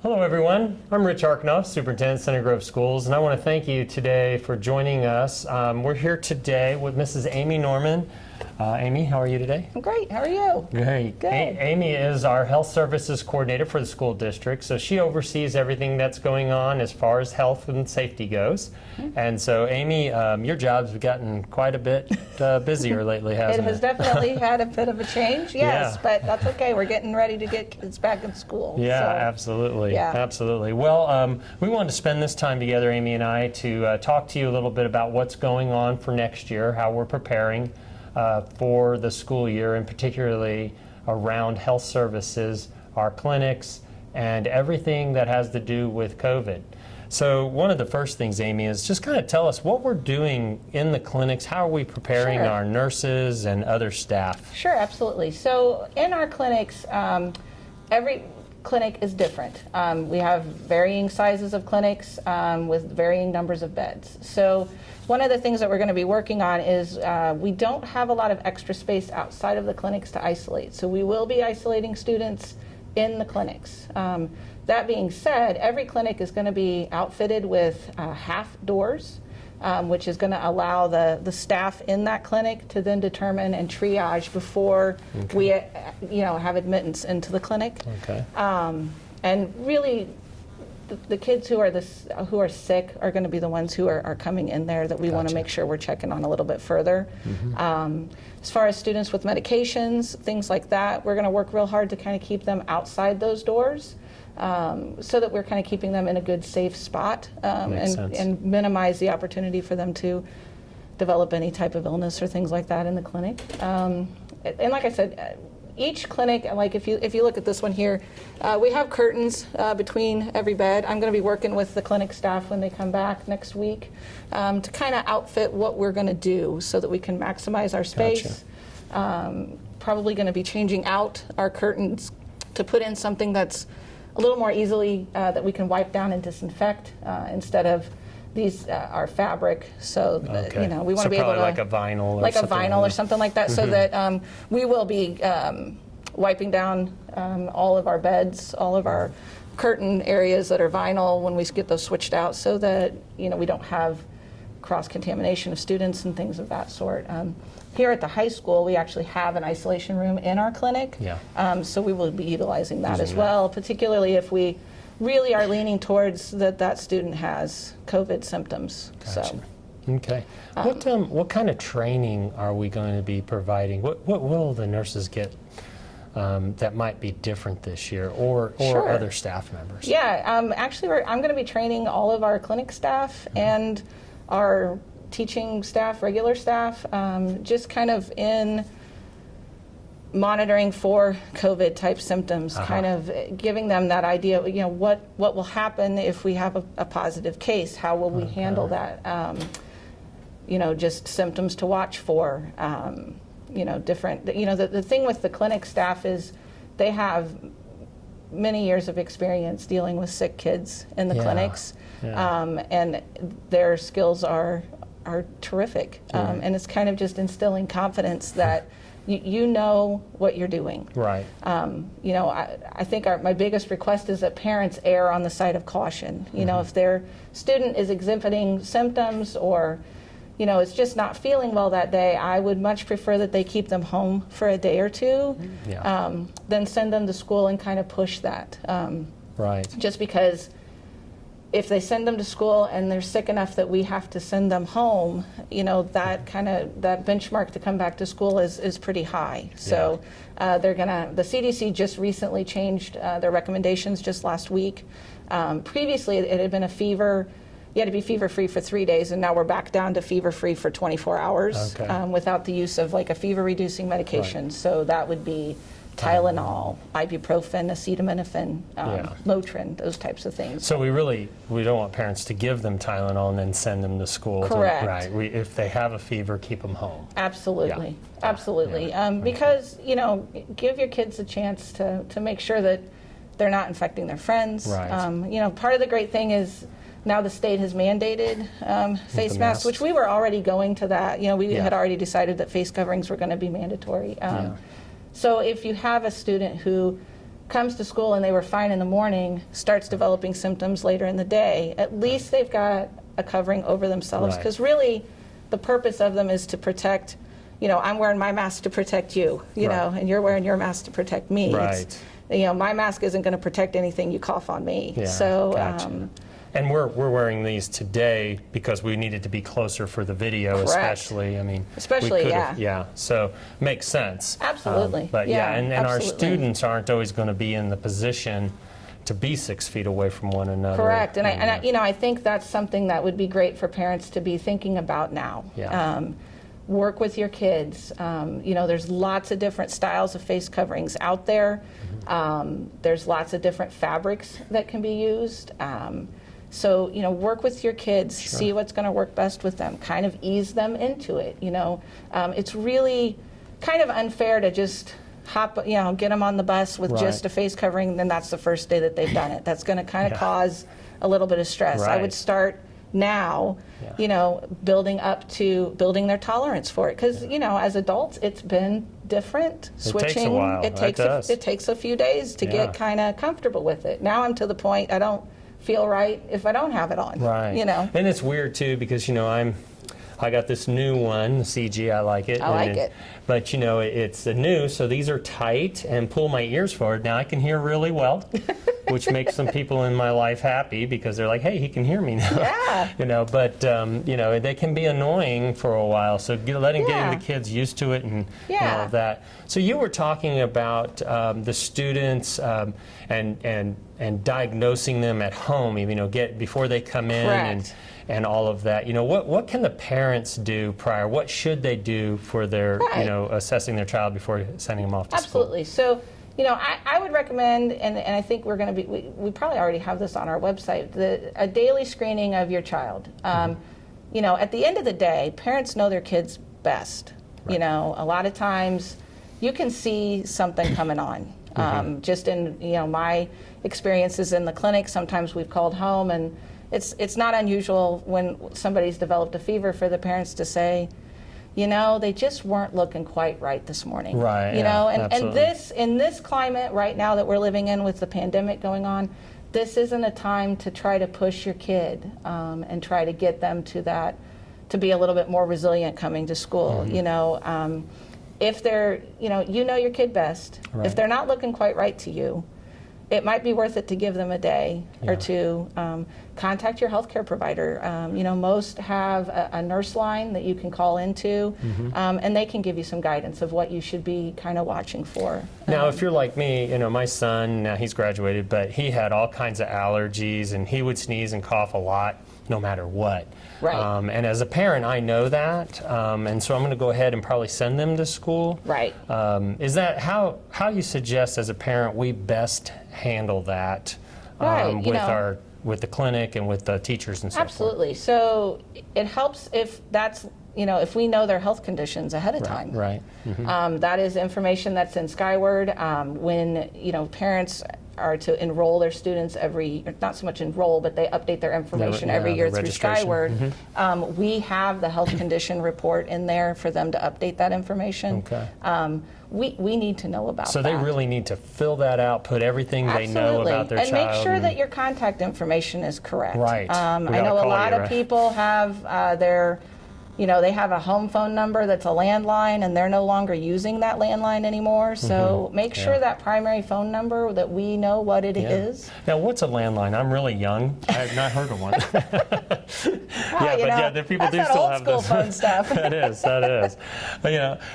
Hello everyone, I'm Rich Arknoff, Superintendent, Center Grove Schools, and I want to thank you today for joining us. We're here today with Mrs. Amy Norman. Amy, how are you today? I'm great, how are you? Great. Good. Amy is our Health Services Coordinator for the school district, so she oversees everything that's going on as far as health and safety goes. And so Amy, your job's gotten quite a bit busier lately, hasn't it? It has definitely had a bit of a change, yes, Yeah. but that's okay. We're getting ready to get kids back in school. Yeah, so. absolutely. Yeah. Absolutely. Well, we wanted to spend this time together, Amy and I, to talk to you a little bit about what's going on for next year, how we're preparing for the school year, and particularly around health services, our clinics, and everything that has to do with COVID. So one of the first things, Amy, is just kind of tell us what we're doing in the clinics. How are we preparing Sure. our nurses and other staff? Sure, absolutely. So in our clinics, every clinic is different. We have varying sizes of clinics with varying numbers of beds. So one of the things that we're going to be working on is we don't have a lot of extra space outside of the clinics to isolate. So we will be isolating students in the clinics. That being said, every clinic is going to be outfitted with half doors, which is going to allow the staff in that clinic to then determine and triage before we have admittance into the clinic. Okay. And really, the kids who are sick are going to be the ones who are coming in there that we want to make sure we're checking on a little bit further. As far as students with medications, things like that, we're going to work real hard to kind of keep them outside those doors so that we're kind of keeping them in a good, safe spot and minimize the opportunity for them to develop any type of illness or things like that in the clinic. And like I said, each clinic, like if you look at this one here, we have curtains between every bed. I'm going to be working with the clinic staff when they come back next week to kind of outfit what we're going to do so that we can maximize our space. Probably going to be changing out our curtains to put in something that's a little more easily that we can wipe down and disinfect instead of these are fabric, so that, we want to be able to like a vinyl, or something like that, so that we will be wiping down all of our beds, all of our curtain areas that are vinyl when we get those switched out, so that we don't have cross-contamination of students and things of that sort. Here at the high school, we actually have an isolation room in our clinic, so we will be utilizing that as well, particularly if we really are leaning towards that student has COVID symptoms. Gotcha. So, okay. What kind of training are we going to be providing? What will the nurses get that might be different this year, or Sure. other staff members? Yeah, actually, I'm going to be training all of our clinic staff and our teaching staff, regular staff, just kind of in monitoring for COVID type symptoms, kind of giving them that idea, what will happen if we have a positive case? How will we handle that? Just symptoms to watch for, different, the thing with the clinic staff is they have many years of experience dealing with sick kids in the clinics, and their skills are terrific. And it's kind of just instilling confidence that you know what you're doing. Right. I think my biggest request is that parents err on the side of caution. If their student is exhibiting symptoms or, is just not feeling well that day, I would much prefer that they keep them home for a day or two than send them to school and kind of push that. Right. Just because if they send them to school and they're sick enough that we have to send them home, that benchmark to come back to school is pretty high. So the CDC just recently changed their recommendations just last week. Previously it had been you had to be fever-free for 3 days, and now we're back down to fever-free for 24 hours without the use of like a fever-reducing medication. Right. So that would be Tylenol, ibuprofen, acetaminophen, Motrin, those types of things. So we don't want parents to give them Tylenol and then send them to school. Correct. Right. If they have a fever, keep them home. Absolutely. Absolutely. Because, give your kids a chance to make sure that they're not infecting their friends. Right. Part of the great thing is now the state has mandated face masks, which we were already going to that. We had already decided that face coverings were going to be mandatory. So if you have a student who comes to school and they were fine in the morning, starts developing symptoms later in the day, at least they've got a covering over themselves, because really the purpose of them is to protect, I'm wearing my mask to protect you, know, and you're wearing your mask to protect me. Right. My mask isn't going to protect anything you cough on me. Yeah, So, gotcha. And we're wearing these today because we needed to be closer for the video, Correct. especially. I mean, Especially, we yeah. could've- yeah. So makes sense. Absolutely. But Yeah, and our absolutely. students aren't always going to be in the position to be 6 feet away from one another. Correct. And I think that's something that would be great for parents to be thinking about now. Yeah. Work with your kids. There's lots of different styles of face coverings out there. There's lots of different fabrics that can be used. So, work with your kids, see what's going to work best with them, kind of ease them into it. It's really kind of unfair to just get them on the bus with just a face covering, then that's the first day that they've done it. That's going to kind of cause a little bit of stress. I would start now, building up to building their tolerance for it. Because, as adults, it's been different. Switching, takes a while. It takes a few days to get kind of comfortable with it. Now I'm to the point I don't feel right if I don't have it on. Right. And it's weird too because I got this new one, the CG. I like it. I like it. But it's new, so these are tight and pull my ears forward. Now I can hear really well, which makes some people in my life happy because they're like, "Hey, he can hear me now." Yeah. But they can be annoying for a while. So getting the kids used to it and all of that. So you were talking about the students and diagnosing them at home. Before they come in and all of that. What can the parents do prior? What should they do for their assessing their child before sending them off to school? Absolutely. So, I would recommend, and I think we're going to we probably already have this on our website, a daily screening of your child. At the end of the day, parents know their kids best. A lot of times you can see something coming on. Just in, my experiences in the clinic, sometimes we've called home and it's not unusual when somebody's developed a fever for the parents to say, they just weren't looking quite right this morning. Right. And in this climate right now that we're living in with the pandemic going on, this isn't a time to try to push your kid and try to get them to be a little bit more resilient coming to school. If they're, your kid best. Right. If they're not looking quite right to you, it might be worth it to give them a day or two. Contact your healthcare provider. Most have a nurse line that you can call into, and they can give you some guidance of what you should be kind of watching for. Now, if you're like me, my son, now he's graduated, but he had all kinds of allergies, and he would sneeze and cough a lot, no matter what. Right. And as a parent, I know that, and so I'm going to go ahead and probably send them to school. Right. Is that how you suggest as a parent we best handle that with the clinic and with the teachers and so forth? Absolutely. So it helps if that's if we know their health conditions ahead of time. Right. That is information that's in Skyward. When parents are to enroll their students not so much enroll, but they update their information every year through Skyward. We have the health condition report in there for them to update that information. Okay. We need to know about that. So they really need to fill that out, put everything they know about their child. And make sure that your contact information is correct. Right. I know a lot of people have they have a home phone number that's a landline, and they're no longer using that landline anymore. So make sure that primary phone number, that we know what it is. Now, what's a landline? I'm really young. I have not heard of one. The people do still have this. That's that old school phone stuff. That is.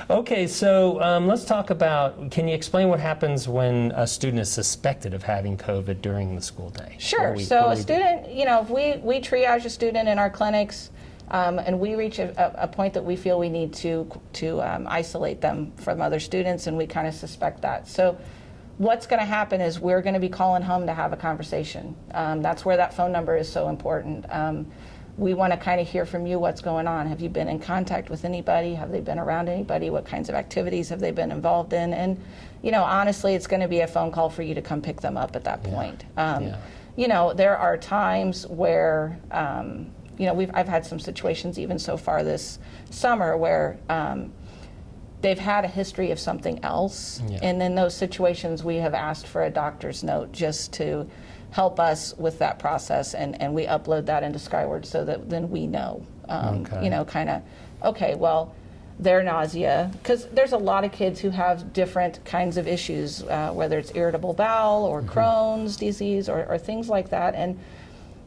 Okay, so let's talk about, can you explain what happens when a student is suspected of having COVID during the school day? Sure. So a student, if we triage a student in our clinics, and we reach a point that we feel we need to isolate them from other students, and we kind of suspect that. So what's going to happen is we're going to be calling home to have a conversation. That's where that phone number is so important. We want to kind of hear from you what's going on. Have you been in contact with anybody? Have they been around anybody? What kinds of activities have they been involved in? And, honestly, it's going to be a phone call for you to come pick them up at that point. There are times where I've had some situations even so far this summer where they've had a history of something else. Yeah. And in those situations, we have asked for a doctor's note just to help us with that process, and we upload that into Skyward so that then we know, Okay. you know, kind of, okay, well, their nausea, because there's a lot of kids who have different kinds of issues, whether it's irritable bowel or Crohn's disease or things like that. And,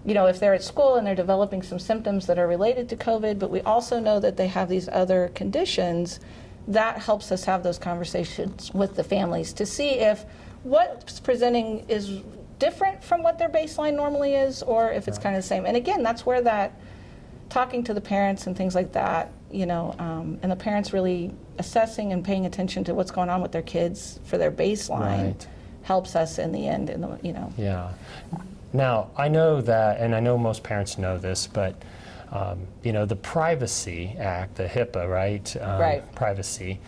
you know, if they're at school and they're developing some symptoms that are related to COVID, but we also know that they have these other conditions, that helps us have those conversations with the families to see if what's presenting is different from what their baseline normally is, or if it's kind of the same. And again, that's where that talking to the parents and things like that, you know, and the parents really assessing and paying attention to what's going on with their kids for their baseline Right. helps us in the end, in the, you know. Yeah. Now, I know that, and I know most parents know this, but you know, the Privacy Act, the HIPAA, right? Right. Privacy,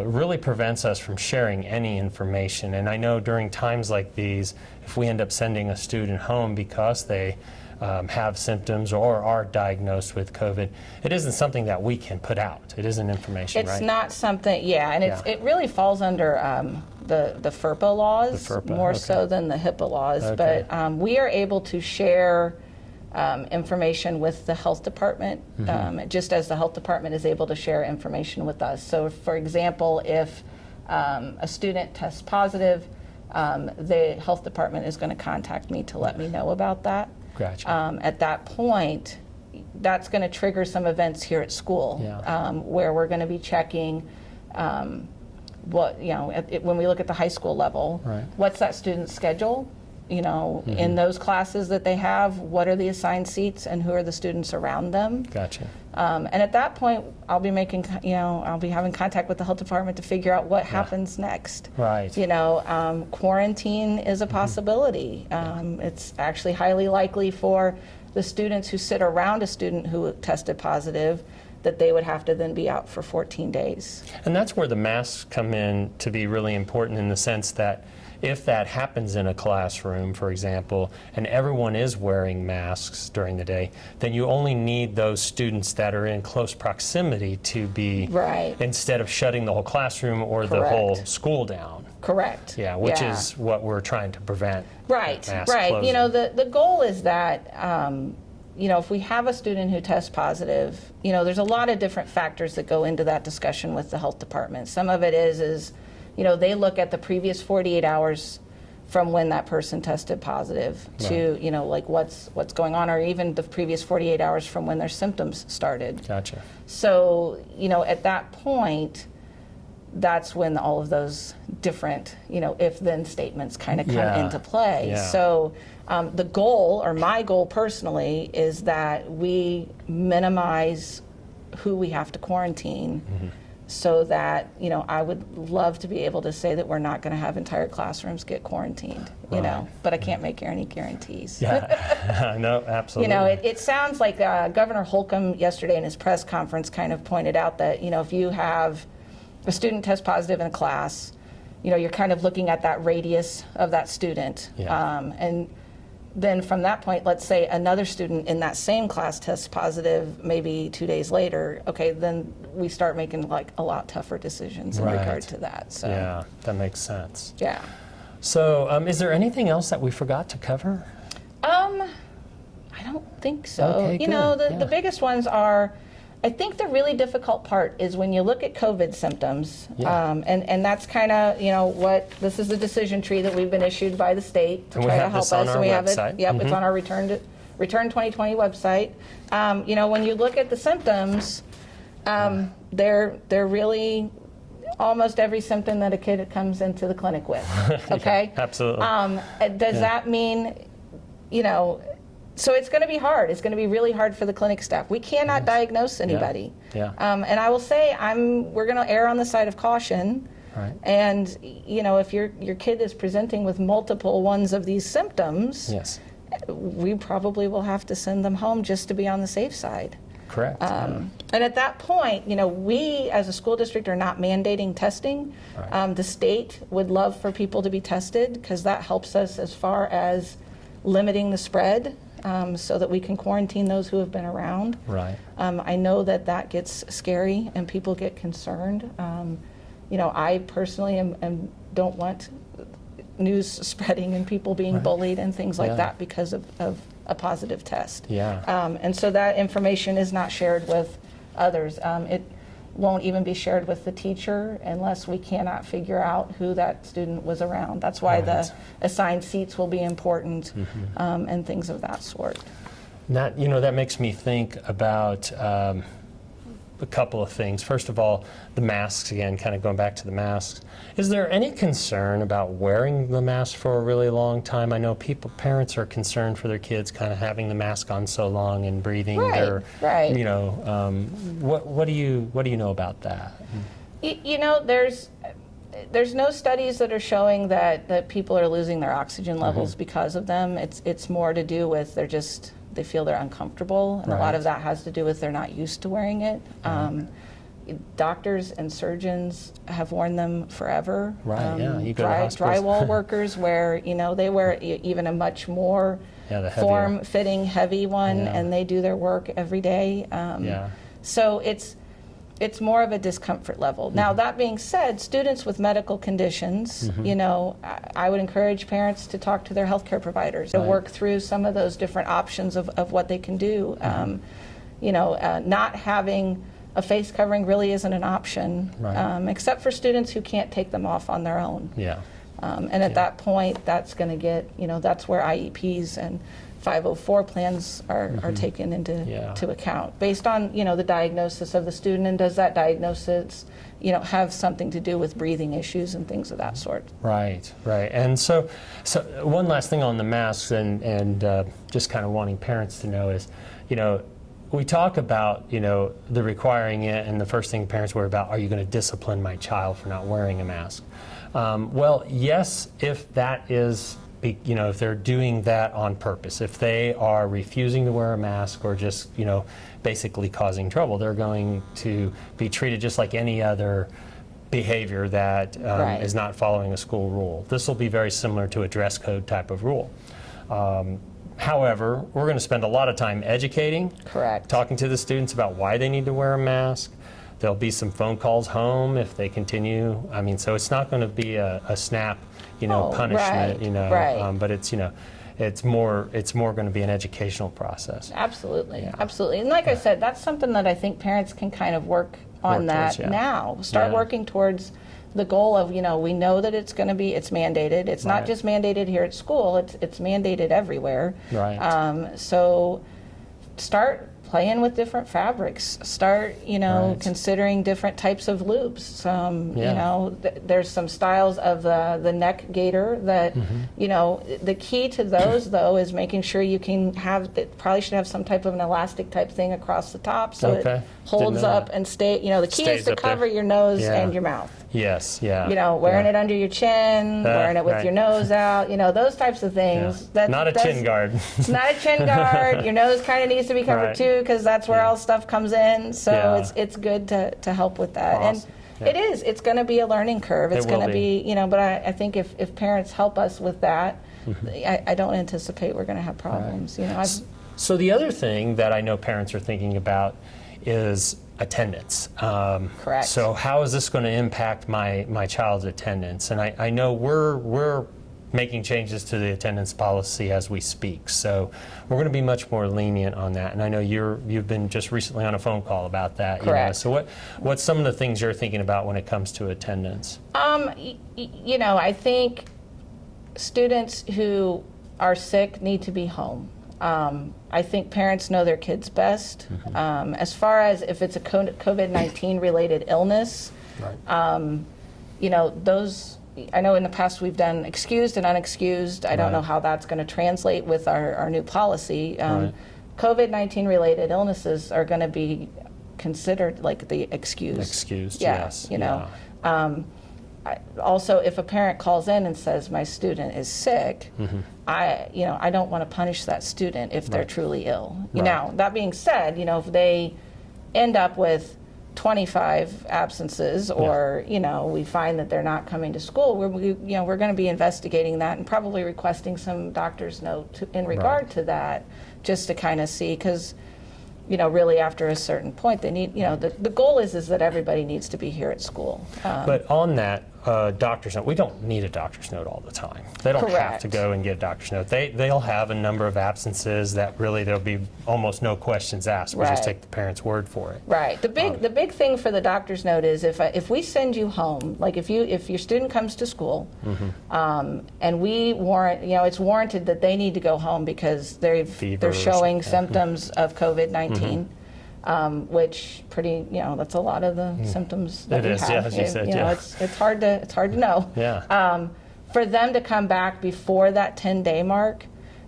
really prevents us from sharing any information. And I know during times like these, if we end up sending a student home because they have symptoms or are diagnosed with COVID, it isn't something that we can put out. It isn't information, It's right? not something, yeah, and Yeah. it really falls under the FERPA laws, The FERPA, more okay. so than the HIPAA laws. Okay. But we are able to share information with the health department, just as the health department is able to share information with us. So, for example, if a student tests positive, the health department is going to contact me to let me know about that. Gotcha. At that point, that's going to trigger some events here at school, Yeah. where we're going to be checking what, you know, when we look at the high school level, Right. what's that student's schedule? You know, in those classes that they have, what are the assigned seats and who are the students around them? Gotcha. And at that point, I'll be making, you know, I'll be having contact with the health department to figure out what happens next. Right. You know, quarantine is a possibility. It's actually highly likely for the students who sit around a student who tested positive that they would have to then be out for 14 days. And that's where the masks come in to be really important, in the sense that if that happens in a classroom, for example, and everyone is wearing masks during the day, then you only need those students that are in close proximity to be, Right. instead of shutting the whole classroom or the Correct. whole school down. Correct. Yeah, which is what we're trying to prevent. Right, mass right. closing. You know, the goal is that, you know, if we have a student who tests positive, you know, there's a lot of different factors that go into that discussion with the health department. Some of it is, you know, they look at the previous 48 hours from when that person tested positive to, you know, like what's going on, or even the previous 48 hours from when their symptoms started. Gotcha. So, you know, at that point, that's when all of those different, you know, if-then statements kind of come Yeah. into play. Yeah. So the goal, or my goal personally, is that we minimize who we have to quarantine, so that, you know, I would love to be able to say that we're not going to have entire classrooms get quarantined, you know, but I can't make any guarantees. Yeah, no, absolutely. You know, it sounds like Governor Holcomb yesterday in his press conference kind of pointed out that, you know, if you have a student test positive in a class, you know, you're kind of looking at that radius of that student. Yeah. And then from that point, let's say another student in that same class tests positive maybe 2 days later, okay, then we start making like a lot tougher decisions in Right. regard to that. So, Yeah, that makes sense. yeah. So, is there anything else that we forgot to cover? I don't think so. Okay, you know, good. the biggest ones are, I think the really difficult part is when you look at COVID symptoms, Yeah. and that's kind of, you know, this is the decision tree that we've been issued by the state to And we try to have help this us. on our and we have website. it. Yep, it's on our Return 2020 website. You know, when you look at the symptoms, they're really almost every symptom that a kid comes into the clinic with. Okay. Absolutely. Does that mean, you know? So it's going to be hard. It's going to be really hard for the clinic staff. We cannot diagnose anybody. Yeah. And I will say, we're going to err on the side of caution. Right. And you know, if your kid is presenting with multiple ones of these symptoms, Yes. we probably will have to send them home just to be on the safe side. Correct. Yeah. And at that point, you know, we as a school district are not mandating testing. Right. The state would love for people to be tested because that helps us as far as limiting the spread. so that we can quarantine those who have been around. Right. I know that that gets scary and people get concerned. I personally don't want news spreading and people being bullied and things like that because of a positive test. Yeah. And so that information is not shared with others. It won't even be shared with the teacher unless we cannot figure out who that student was around. That's why the assigned seats will be important, and things of that sort. That makes me think about a couple of things. First of all, the masks again, kind of going back to the masks. Is there any concern about wearing the mask for a really long time? I know parents are concerned for their kids kind of having the mask on so long and breathing. Right. What do you know about that? There's no studies that are showing that people are losing their oxygen levels because of them. It's more to do with they feel they're uncomfortable, and a lot of that has to do with they're not used to wearing it. Doctors and surgeons have worn them forever. Right, you go to hospitals. Drywall workers they wear even a much more form-fitting, heavy one, and they do their work every day. So it's more of a discomfort level. Now, that being said, students with medical conditions, I would encourage parents to talk to their healthcare providers to work through some of those different options of what they can do. Not having a face covering really isn't an option, except for students who can't take them off on their own. And at that point, that's going to get, that's where IEPs and 504 plans are taken into account based on the diagnosis of the student, and does that diagnosis have something to do with breathing issues and things of that sort. Right. And so one last thing on the masks and just kind of wanting parents to know is, we talk about the requiring it, and the first thing parents worry about, are you going to discipline my child for not wearing a mask? Well, yes, if that is if they're doing that on purpose, if they are refusing to wear a mask or just, basically causing trouble, they're going to be treated just like any other behavior that is not following a school rule. This will be very similar to a dress code type of rule. However, we're going to spend a lot of time educating, talking to the students about why they need to wear a mask. There'll be some phone calls home if they continue. So it's not going to be a snap punishment, but it's more going to be an educational process. Absolutely. And like I said, that's something that I think parents can kind of work on now. Start working towards the goal of, we know that it's mandated. It's not just mandated here at school, it's mandated everywhere. So start playing with different fabrics. Start, considering different types of loops. There's some styles of the neck gaiter that, the key to those, though, is making sure you can probably should have some type of an elastic type thing across the top so it holds up and the key is to cover your nose and your mouth. Wearing it under your chin, wearing it with your nose out, those types of things. Not a chin guard. It's not a chin guard. Your nose kind of needs to be covered too, because that's where all stuff comes in. So it's good to help with that. Awesome. And it's going to be a learning curve. It's going to be, but I think if parents help us with that, I don't anticipate we're going to have problems. So the other thing that I know parents are thinking about is attendance. Correct. So how is this going to impact my child's attendance? And I know we're making changes to the attendance policy as we speak. So we're going to be much more lenient on that. And I know you've been just recently on a phone call about that. Correct. So what's some of the things you're thinking about when it comes to attendance? I think students who are sick need to be home. I think parents know their kids best. As far as if it's a COVID-19 related illness, those, I know in the past we've done excused and unexcused. I don't know how that's going to translate with our new policy. COVID-19 related illnesses are going to be considered like the excused. Excused, yes. Also, if a parent calls in and says my student is sick, I don't want to punish that student if they're truly ill. Now, that being said, if they end up with 25 absences, or we find that they're not coming to school, we're going to be investigating that and probably requesting some doctor's note in regard to that, just to kind of see, because really after a certain point they need, the goal is that everybody needs to be here at school. But on that doctor's note, we don't need a doctor's note all the time. They don't have to go and get a doctor's note. They'll have a number of absences that really there'll be almost no questions asked. We just take the parent's word for it. Right. The big thing for the doctor's note is if we send you home, like if your student comes to school, and we warrant, it's warranted that they need to go home because they're showing symptoms of COVID-19. Which that's a lot of the symptoms that we have. Yeah, as you said, it's hard to know. Yeah. For them to come back before that 10-day mark,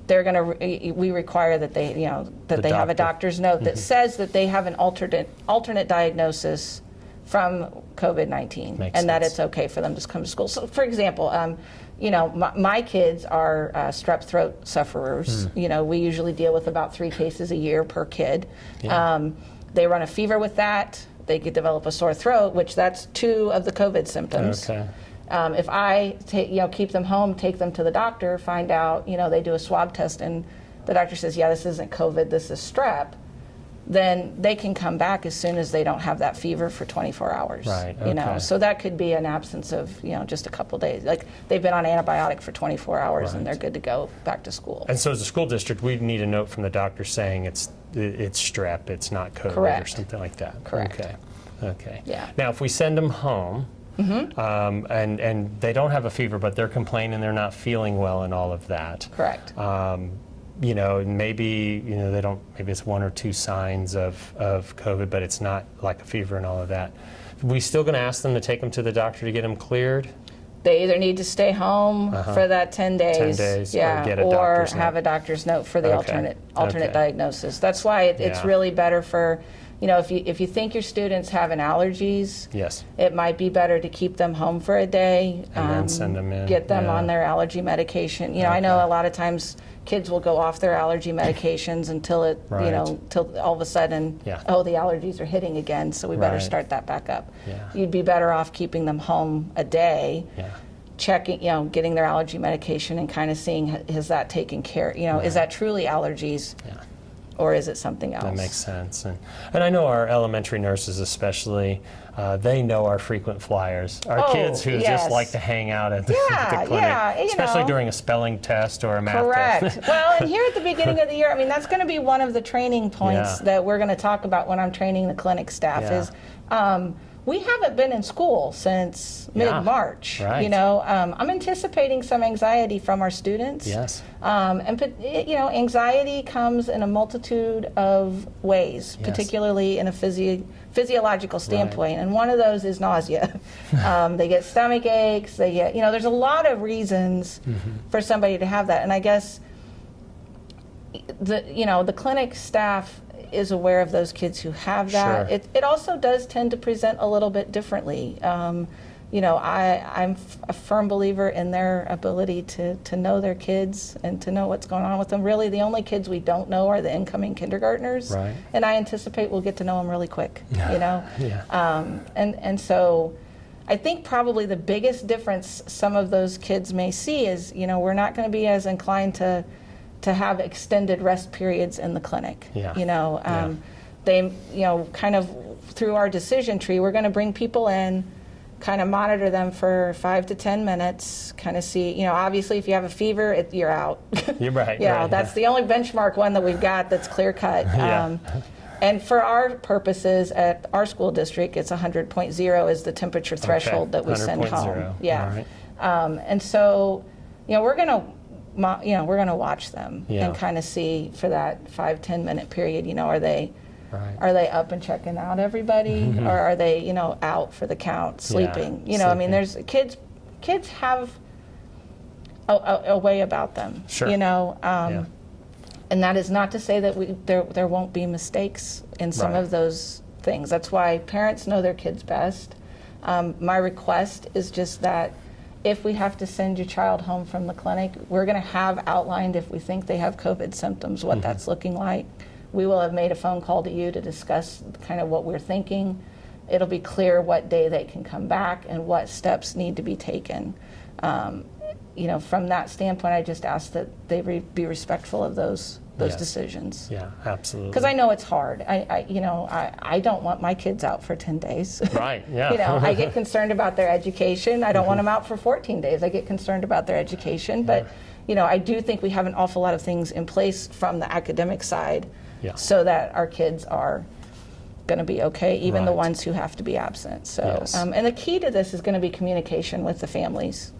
we require that they have a doctor's note that says that they have an alternate diagnosis from COVID-19 and that it's okay for them to come to school. So, for example, my kids are strep throat sufferers. We usually deal with about 3 cases a year per kid. They run a fever with that. They could develop a sore throat, which that's 2 of the COVID symptoms. Okay. If I keep them home, take them to the doctor, find out, they do a swab test, and the doctor says, yeah, this isn't COVID, this is strep, then they can come back as soon as they don't have that fever for 24 hours. Right. Okay. So that could be an absence of just a couple days. Like they've been on antibiotic for 24 hours and they're good to go back to school. And so as a school district, we need a note from the doctor saying it's strep, it's not COVID or something like that. Correct. Okay. Yeah. Now, if we send them home, and they don't have a fever, but they're complaining they're not feeling well and all of that. Correct. Maybe they don't. Maybe it's 1 or 2 signs of COVID, but it's not like a fever and all of that. We still going to ask them to take them to the doctor to get them cleared? They either need to stay home for that 10 days, 10 days, or have a doctor's note for the alternate diagnosis. That's why it's really better for, if you think your students have allergies, it might be better to keep them home for a day, and then send them in. Get them on their allergy medication. I know a lot of times kids will go off their allergy medications until till all of a sudden, the allergies are hitting again, so we better start that back up. You'd be better off keeping them home a day, checking, getting their allergy medication and kind of seeing, has that taken care, is that truly allergies? Or is it something else? That makes sense. And I know our elementary nurses especially, they know our frequent flyers. Our kids who just like to hang out at the clinic, especially during a spelling test or a math test. Correct. Well, and here at the beginning of the year, that's going to be one of the training points that we're going to talk about when I'm training the clinic staff is we haven't been in school since mid-March. I'm anticipating some anxiety from our students. And anxiety comes in a multitude of ways, particularly in a physiological standpoint. And one of those is nausea. They get stomach aches. They get, there's a lot of reasons for somebody to have that. And I guess the clinic staff is aware of those kids who have that. It also does tend to present a little bit differently. I'm a firm believer in their ability to know their kids and to know what's going on with them. Really, the only kids we don't know are the incoming kindergartners, and I anticipate we'll get to know them really quick. And so I think probably the biggest difference some of those kids may see is, we're not going to be as inclined to have extended rest periods in the clinic. They, kind of through our decision tree, we're going to bring people in, kind of monitor them for 5 to 10 minutes, kind of see, obviously if you have a fever, you're out. You're right. That's the only benchmark one that we've got that's clear cut. And for our purposes at our school district, it's 100.0 is the temperature threshold that we send home. And so, we're going to watch them and kind of see for that 5-10 minute period, are they up and checking out everybody, or are they, out for the count, sleeping? There's kids have a way about them, and that is not to say that there won't be mistakes in some of those things. That's why parents know their kids best. My request is just that if we have to send your child home from the clinic, we're going to have outlined, if we think they have COVID symptoms, what that's looking like. We will have made a phone call to you to discuss kind of what we're thinking. it'll be clear what day they can come back and what steps need to be taken. From that standpoint, I just ask that they be respectful of those Yes. decisions. Yeah, absolutely. Because I know it's hard. I don't want my kids out for 10 days. Right, yeah. I get concerned about their education. I don't want them out for 14 days. I get concerned about their education. But, I do think we have an awful lot of things in place from the academic side so that our kids are going to be okay, even the Right. ones who have to be absent. So, Yes. and the key to this is going to be communication with the families,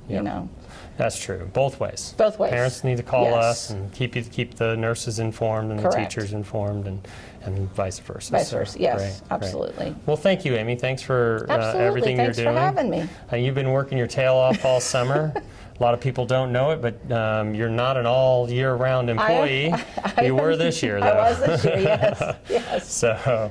That's true, both ways. Both ways. Parents need to call Yes. us and keep the nurses informed and Correct. the teachers informed and vice versa. Vice So, versa, yes, great. absolutely. Well, thank you, Amy. Thanks for Absolutely, everything thanks you're doing. for having me. You've been working your tail off all summer. A lot of people don't know it, but you're not an all year round employee. You were this year, though. I was this year, yes. Yes. So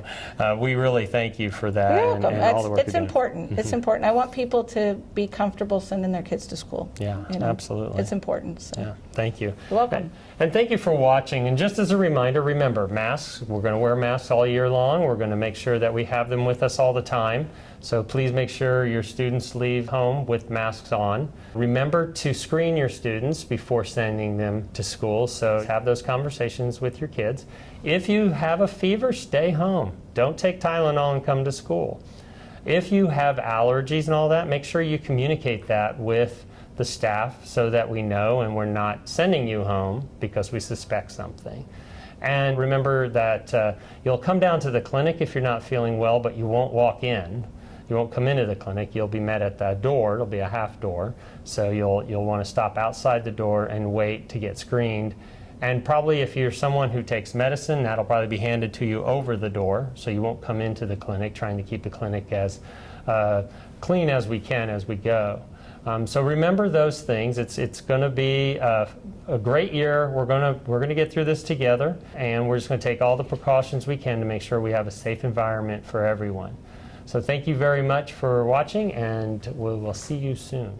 we really thank you for that You're and welcome. all the work It's you're doing. important. It's important. I want people to be comfortable sending their kids to school. Yeah, absolutely. It's important. So. Yeah, thank you. You're welcome. And thank you for watching. And just as a reminder, remember, masks, we're going to wear masks all year long. We're going to make sure that we have them with us all the time. So please make sure your students leave home with masks on. Remember to screen your students before sending them to school. So have those conversations with your kids. If you have a fever, stay home. Don't take Tylenol and come to school. If you have allergies and all that, make sure you communicate that with the staff so that we know and we're not sending you home because we suspect something. And remember that you'll come down to the clinic if you're not feeling well, but you won't walk in. You won't come into the clinic. You'll be met at the door. It'll be a half door. So you'll want to stop outside the door and wait to get screened. And probably if you're someone who takes medicine, that'll probably be handed to you over the door. So you won't come into the clinic, trying to keep the clinic as clean as we can as we go. So remember those things. It's going to be a great year. We're going to get through this together, and we're just going to take all the precautions we can to make sure we have a safe environment for everyone. So thank you very much for watching, and we'll see you soon.